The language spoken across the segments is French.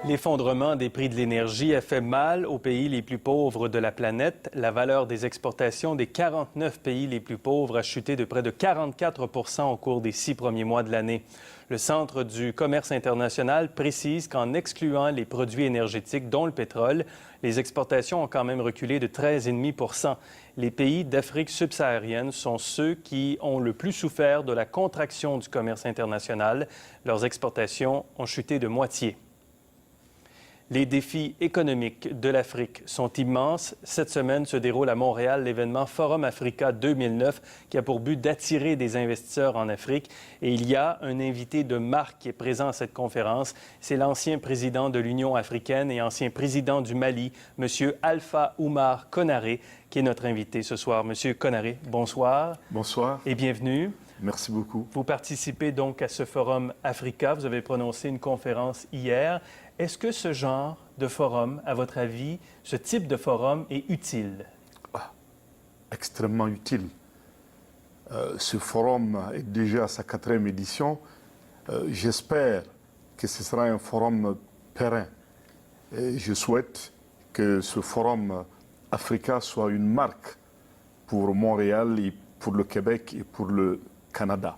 L'effondrement des prix de l'énergie a fait mal aux pays les plus pauvres de la planète. La valeur des exportations des 49 pays les plus pauvres a chuté de près de 44 % au cours des 6 premiers mois de l'année. Le Centre du commerce international précise qu'en excluant les produits énergétiques, dont le pétrole, les exportations ont quand même reculé de 13,5 %. Les pays d'Afrique subsaharienne sont ceux qui ont le plus souffert de la contraction du commerce international. Leurs exportations ont chuté de moitié. Les défis économiques de l'Afrique sont immenses. Cette semaine se déroule à Montréal l'événement Forum Africa 2009 qui a pour but d'attirer des investisseurs en Afrique. Et il y a un invité de marque qui est présent à cette conférence. C'est l'ancien président de l'Union africaine et ancien président du Mali, M. Alpha Oumar Konaré, qui est notre invité ce soir. M. Konaré, bonsoir. Bonsoir. Et bienvenue. Merci beaucoup. Vous participez donc à ce Forum Africa. Vous avez prononcé une conférence hier. Est-ce que ce genre de forum, à votre avis, ce type de forum est utile? Extrêmement utile. Ce forum est déjà à sa 4e édition. J'espère que ce sera un forum périn. Et je souhaite que ce forum Africa soit une marque pour Montréal et pour le Québec et pour le Canada.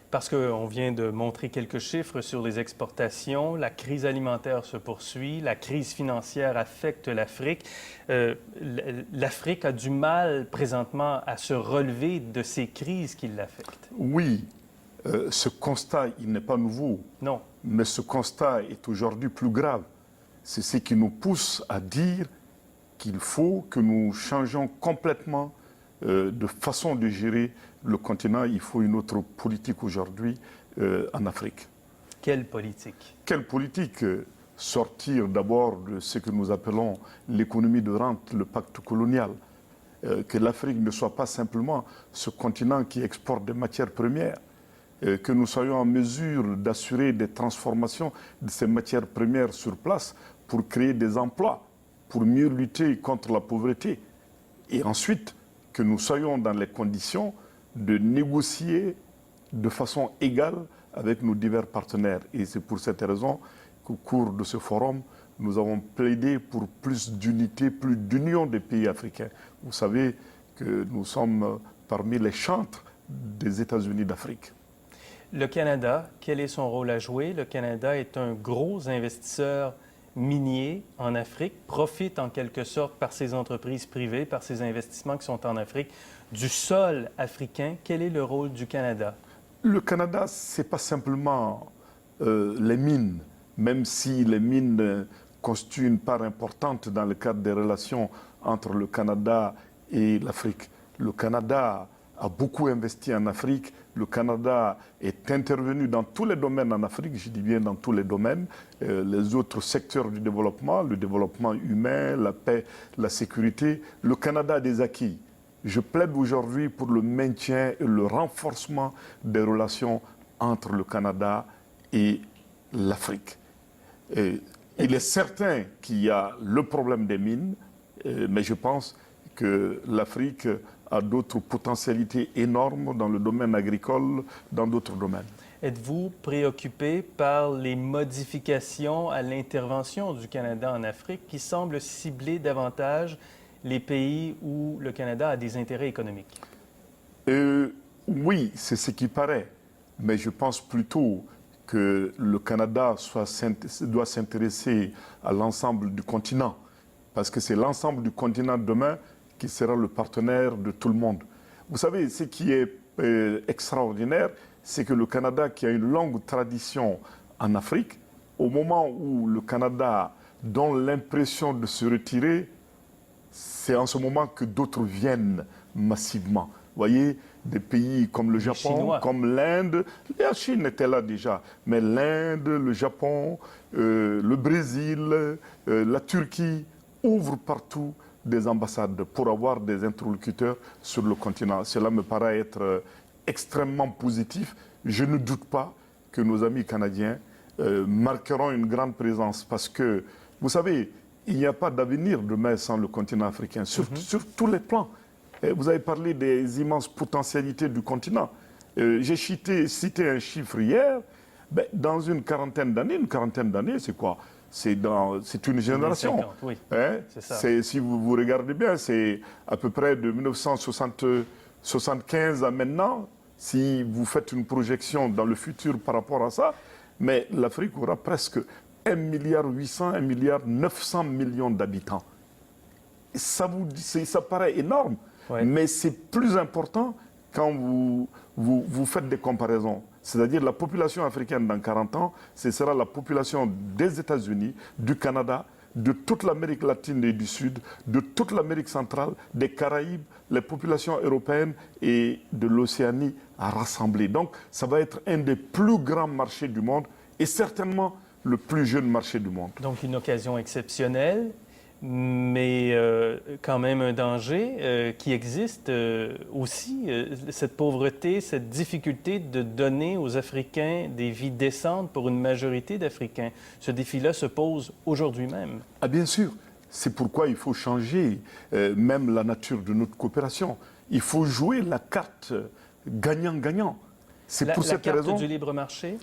Parce qu'on vient de montrer quelques chiffres sur les exportations, la crise alimentaire se poursuit, la crise financière affecte l'Afrique. L'Afrique a du mal présentement à se relever de ces crises qui l'affectent. Oui, ce constat, il n'est pas nouveau. Non. Mais ce constat est aujourd'hui plus grave. C'est ce qui nous pousse à dire qu'il faut que nous changions complètement de façon de gérer le continent. Il faut une autre politique aujourd'hui en Afrique. Quelle politique? Quelle politique? Sortir d'abord de ce que nous appelons l'économie de rente, le pacte colonial. Que l'Afrique ne soit pas simplement ce continent qui exporte des matières premières. Que nous soyons en mesure d'assurer des transformations de ces matières premières sur place pour créer des emplois, pour mieux lutter contre la pauvreté. Et ensuite, que nous soyons dans les conditions de négocier de façon égale avec nos divers partenaires. Et c'est pour cette raison qu'au cours de ce forum, nous avons plaidé pour plus d'unité, plus d'union des pays africains. Vous savez que nous sommes parmi les chantres des États-Unis d'Afrique. Le Canada, quel est son rôle à jouer? Le Canada est un gros investisseur minier en Afrique, profite en quelque sorte par ses entreprises privées, par ses investissements qui sont en Afrique, du sol africain. Quel est le rôle du Canada? Le Canada, ce n'est pas simplement les mines, même si les mines constituent une part importante dans le cadre des relations entre le Canada et l'Afrique. Le Canada a beaucoup investi en Afrique. Le Canada est intervenu dans tous les domaines en Afrique, je dis bien dans tous les domaines, les autres secteurs du développement, le développement humain, la paix, la sécurité. Le Canada a des acquis. Je plaide aujourd'hui pour le maintien et le renforcement des relations entre le Canada et l'Afrique. Il est certain qu'il y a le problème des mines, mais je pense que l'Afrique a d'autres potentialités énormes dans le domaine agricole, dans d'autres domaines. Êtes-vous préoccupé par les modifications à l'intervention du Canada en Afrique qui semblent cibler davantage les pays où le Canada a des intérêts économiques? Oui, c'est ce qui paraît. Mais je pense plutôt que le Canada doit s'intéresser à l'ensemble du continent. Parce que c'est l'ensemble du continent demain qui sera le partenaire de tout le monde. Vous savez, ce qui est extraordinaire, c'est que le Canada, qui a une longue tradition en Afrique, au moment où le Canada donne l'impression de se retirer, c'est en ce moment que d'autres viennent massivement. Vous voyez, des pays comme le Japon, comme l'Inde, la Chine était là déjà, mais l'Inde, le Japon, le Brésil, la Turquie ouvrent partout des ambassades pour avoir des interlocuteurs sur le continent. Cela me paraît être extrêmement positif. Je ne doute pas que nos amis canadiens marqueront une grande présence parce que, vous savez, il n'y a pas d'avenir demain sans le continent africain, sur tous les plans. Et vous avez parlé des immenses potentialités du continent. J'ai cité un chiffre hier. Dans une quarantaine d'années, c'est quoi? c'est une génération. 50, oui. Hein? C'est ça. Si vous regardez bien, c'est à peu près de 1975 à maintenant, si vous faites une projection dans le futur par rapport à ça, mais l'Afrique aura presque 1,8 milliard, 1,9 milliard d'habitants. Ça paraît énorme, Ouais. mais c'est plus important quand vous faites des comparaisons. C'est-à-dire la population africaine dans 40 ans, ce sera la population des États-Unis, du Canada, de toute l'Amérique latine et du Sud, de toute l'Amérique centrale, des Caraïbes, les populations européennes et de l'Océanie à rassembler. Donc ça va être un des plus grands marchés du monde et certainement le plus jeune marché du monde. Donc, une occasion exceptionnelle, mais quand même un danger qui existe aussi, cette pauvreté, cette difficulté de donner aux Africains des vies décentes pour une majorité d'Africains. Ce défi-là se pose aujourd'hui même. Ah bien sûr, c'est pourquoi il faut changer même la nature de notre coopération. Il faut jouer la carte gagnant-gagnant. C'est pour cette carte raison du libre marché?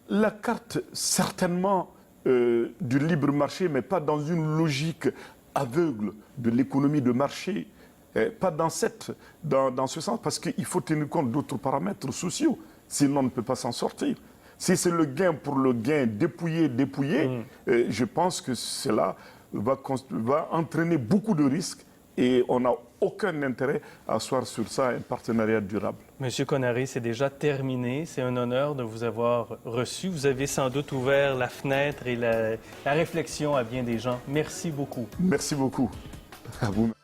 La carte, certainement, du libre marché, mais pas dans une logique aveugle de l'économie de marché, pas dans ce sens, parce qu'il faut tenir compte d'autres paramètres sociaux, sinon on ne peut pas s'en sortir. Si c'est le gain pour le gain, dépouiller, je pense que cela va entraîner beaucoup de risques et on n'a aucun intérêt à asseoir sur ça un partenariat durable. Monsieur Konaré, c'est déjà terminé. C'est un honneur de vous avoir reçu. Vous avez sans doute ouvert la fenêtre et la réflexion à bien des gens. Merci beaucoup. Merci beaucoup. À vous.